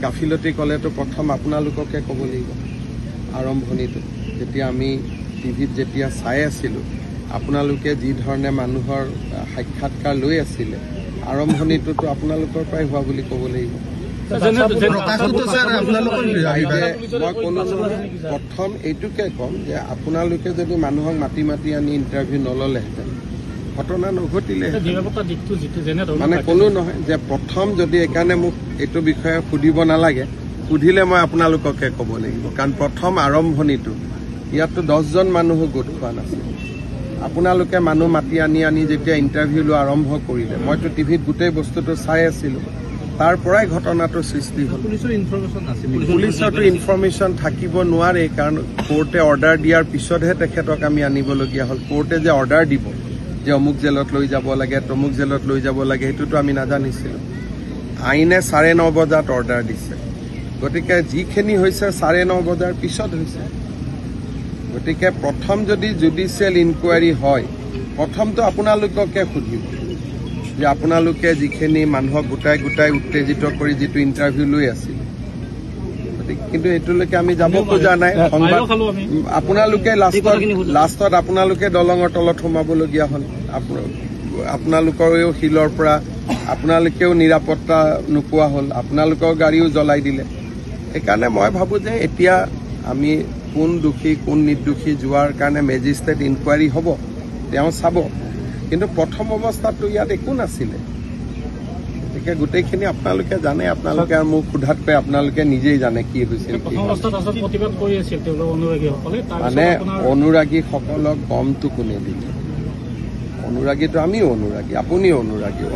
গাফিলতি কলেতো প্ৰথম আপোনালোককে ক'ব লাগিব আৰম্ভণিটো যেতিয়া আমি টিভিত যেতিয়া চাই আছিলোঁ আপোনালোকে যি ধৰণে মানুহৰ সাক্ষাৎকাৰ লৈ আছিলে আৰম্ভণিটোতো আপোনালোকৰ পৰাই হোৱা বুলি ক'ব লাগিব মই ক'লো প্ৰথম এইটোকে ক'ম যে আপোনালোকে যদি মানুহক মাতি মাতি আনি ইণ্টাৰভিউ নল'লেহেঁতেন ঘটনা নঘটিলে মানে কোনো নহয় যে প্ৰথম যদি এইকাৰণে মোক এইটো বিষয়ে সুধিব নালাগে সুধিলে মই আপোনালোককে ক'ব লাগিব কাৰণ প্ৰথম আৰম্ভণিটো ইয়াততো 10জন মানুহো গোট খোৱা নাছিল আপোনালোকে মানুহ মাতি আনি যেতিয়া ইণ্টাৰভিউ লোৱা আৰম্ভ কৰিলে মইতো টিভিত গোটেই বস্তুটো চাই আছিলোঁ তাৰ পৰাই ঘটনাটোৰ সৃষ্টি হ'ল পুলিচৰতো ইনফৰমেশ্যন থাকিব নোৱাৰে কাৰণ কোৰ্টে অৰ্ডাৰ দিয়াৰ পিছতহে তেখেতক আমি আনিবলগীয়া হ'ল কোৰ্টে যে অৰ্ডাৰ দিব যে অমুক জেলত লৈ যাব লাগে তমুক জেলত লৈ যাব লাগে সেইটোতো আমি নাজানিছিলোঁ আইনে 9:30 বজাত অৰ্ডাৰ দিছে গতিকে যিখিনি হৈছে 9:30 বজাৰ পিছত হৈছে গতিকে প্ৰথম যদি জুডিচিয়েল ইনকুৱাৰী হয় প্ৰথমটো আপোনালোককে সুধিব যে আপোনালোকে যিখিনি মানুহক গোটাই গোটাই উত্তেজিত কৰি যিটো ইণ্টাৰভিউ লৈ আছিল কিন্তু এইটোলৈকে আমি যাব খোজা নাই আপোনালোকে লাষ্টত আপোনালোকে দলঙৰ তলত সোমাবলগীয়া হ'ল আপোনালোকৰেও শিলৰ পৰা আপোনালোকেও নিৰাপত্তা নোপোৱা হ'ল আপোনালোকৰ গাড়ীও জ্বলাই দিলে সেইকাৰণে মই ভাবোঁ যে এতিয়া আমি কোন দোষী কোন নিৰ্দোষী যোৱাৰ কাৰণে মেজিষ্ট্ৰেট ইনকুৱাৰী হ'ব তেওঁ চাব কিন্তু প্ৰথম অৱস্থাতো ইয়াত একো নাছিলে গতিকে গোটেইখিনি আপোনালোকে জানে আপোনালোকে মোক সোধাতকৈ আপোনালোকে নিজেই জানে কি হৈছিল মানে অনুৰাগীসকলক গমটো কোনে দিলে অনুৰাগীটো আমিও অনুৰাগী আপুনিও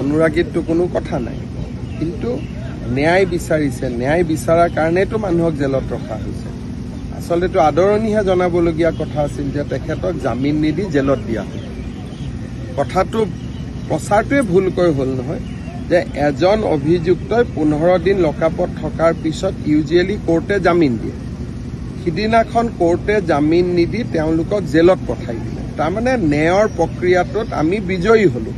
অনুৰাগীতো কোনো কথা নাই কিন্তু ন্যায় বিচাৰিছে ন্যায় বিচাৰাৰ কাৰণেতো মানুহক জেলত ৰখা হৈছে আচলতেতো আদৰণিহে জনাবলগীয়া কথা আছিল যে তেখেতক জামিন নিদি জেলত দিয়া হ'ল কথাটো প্ৰচাৰটোৱে ভুলকৈ হ'ল নহয় যে এজন অভিযুক্তই 15 দিন লকআপত থকাৰ পিছত ইউজুৱেলি কোৰ্টে জামিন দিয়ে সিদিনাখন কোৰ্টে জামিন নিদি তেওঁলোকক জেলত পঠাই দিলে তাৰমানে ন্যায়ৰ প্ৰক্ৰিয়াটোত আমি বিজয়ী হলো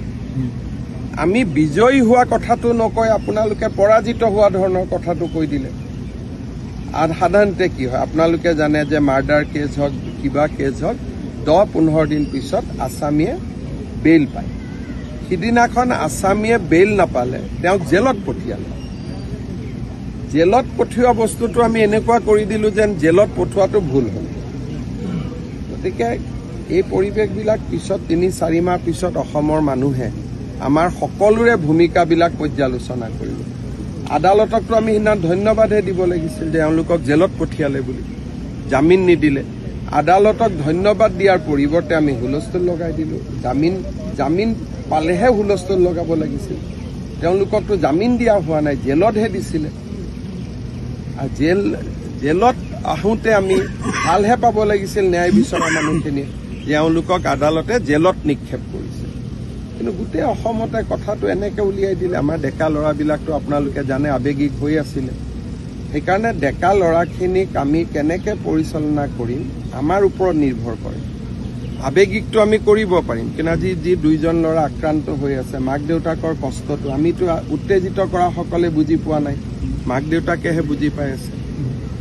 আমি বিজয়ী হোৱা কথাটো নকয় আপোনালোকে পৰাজিত হোৱা ধৰণৰ কথাটো কৈ দিলে আৰু সাধাৰণতে কি হয় আপোনালোকে জানে যে মাৰ্ডাৰ কেছ হওক কিবা কেছ হওক 10-15 দিন পিছত আসামীয়ে বেইল পায় সিদিনাখন আসামীয়ে বেইল নাপালে তেওঁক জেলত পঠিয়ালে জেলত পঠিওৱা বস্তুটো আমি এনেকুৱা কৰি দিলোঁ যেন জেলত পঠোৱাটো ভুল হ'ল গতিকে এই পৰিৱেশবিলাক পিছত 3-4 মাহ পিছত অসমৰ মানুহে আমাৰ সকলোৰে ভূমিকাবিলাক পৰ্যালোচনা কৰিব আদালতকতো আমি সিদিনা ধন্যবাদহে দিব লাগিছিল যে তেওঁলোকক জেলত পঠিয়ালে বুলি জামিন নিদিলে আদালতক ধন্যবাদ দিয়াৰ পৰিৱৰ্তে আমি হুলস্থুল লগাই দিলোঁ জামিন পালেহে হুলস্থুল লগাব লাগিছিল তেওঁলোককতো জামিন দিয়া হোৱা নাই জেলতহে দিছিলে আৰু জেলত আহোঁতে আমি ভালহে পাব লাগিছিল ন্যায় বিচৰা মানুহখিনিয়ে তেওঁলোকক আদালতে জেলত নিক্ষেপ কৰিছে কিন্তু গোটেই অসমতে কথাটো এনেকৈ উলিয়াই দিলে আমাৰ ডেকা ল'ৰাবিলাকতো আপোনালোকে জানে আৱেগিক হৈ আছিলে সেইকাৰণে ডেকা ল'ৰাখিনিক আমি কেনেকৈ পৰিচালনা কৰিম আমাৰ ওপৰত নিৰ্ভৰ কৰে আৱেগিকটো আমি কৰিব পাৰিম কিন্তু আজি যি 2জন ল'ৰা আক্ৰান্ত হৈ আছে মাক দেউতাকৰ কষ্টটো আমিতো উত্তেজিত কৰাসকলে বুজি পোৱা নাই মাক দেউতাকেহে বুজি পাই আছে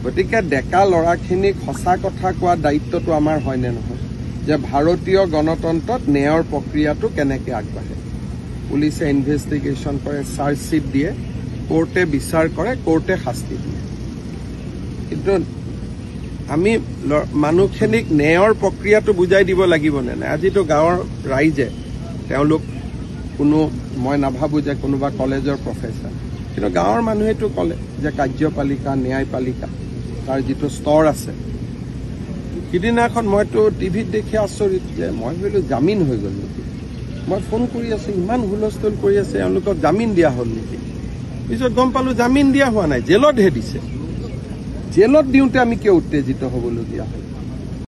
গতিকে ডেকা ল'ৰাখিনিক সঁচা কথা কোৱা দায়িত্বটো আমাৰ হয়নে নহয় যে ভাৰতীয় গণতন্ত্ৰত ন্যায়ৰ প্ৰক্ৰিয়াটো কেনেকৈ আগবাঢ়ে পুলিচে ইনভেষ্টিগেশ্যন কৰে চাৰ্জশ্বিট দিয়ে কোৰ্টে বিচাৰ কৰে কোৰ্টে শাস্তি দিয়ে কিন্তু আমি মানুহখিনিক ন্যায়ৰ প্ৰক্ৰিয়াটো বুজাই দিব লাগিবনে নাই আজিতো গাঁৱৰ ৰাইজে তেওঁলোক কোনো মই নাভাবোঁ যে কোনোবা কলেজৰ প্ৰফেচাৰ কিন্তু গাঁৱৰ মানুহেতো ক'লে যে কাৰ্যপালিকা ন্যায়পালিকা তাৰ যিটো স্তৰ আছে সিদিনাখন মইতো টিভিত দেখি আচৰিত যে মই ভাবিলোঁ জামিন হৈ গ'ল নেকি মই ফোন কৰি আছোঁ ইমান হুলস্থুল কৰি আছে এওঁলোকক জামিন দিয়া হ'ল নেকি পিছত গম পালোঁ জামিন দিয়া হোৱা নাই জেলতহে দিছে জেলত দিওঁতে আমি কিয় উত্তেজিত হ'বলগীয়া হ'ল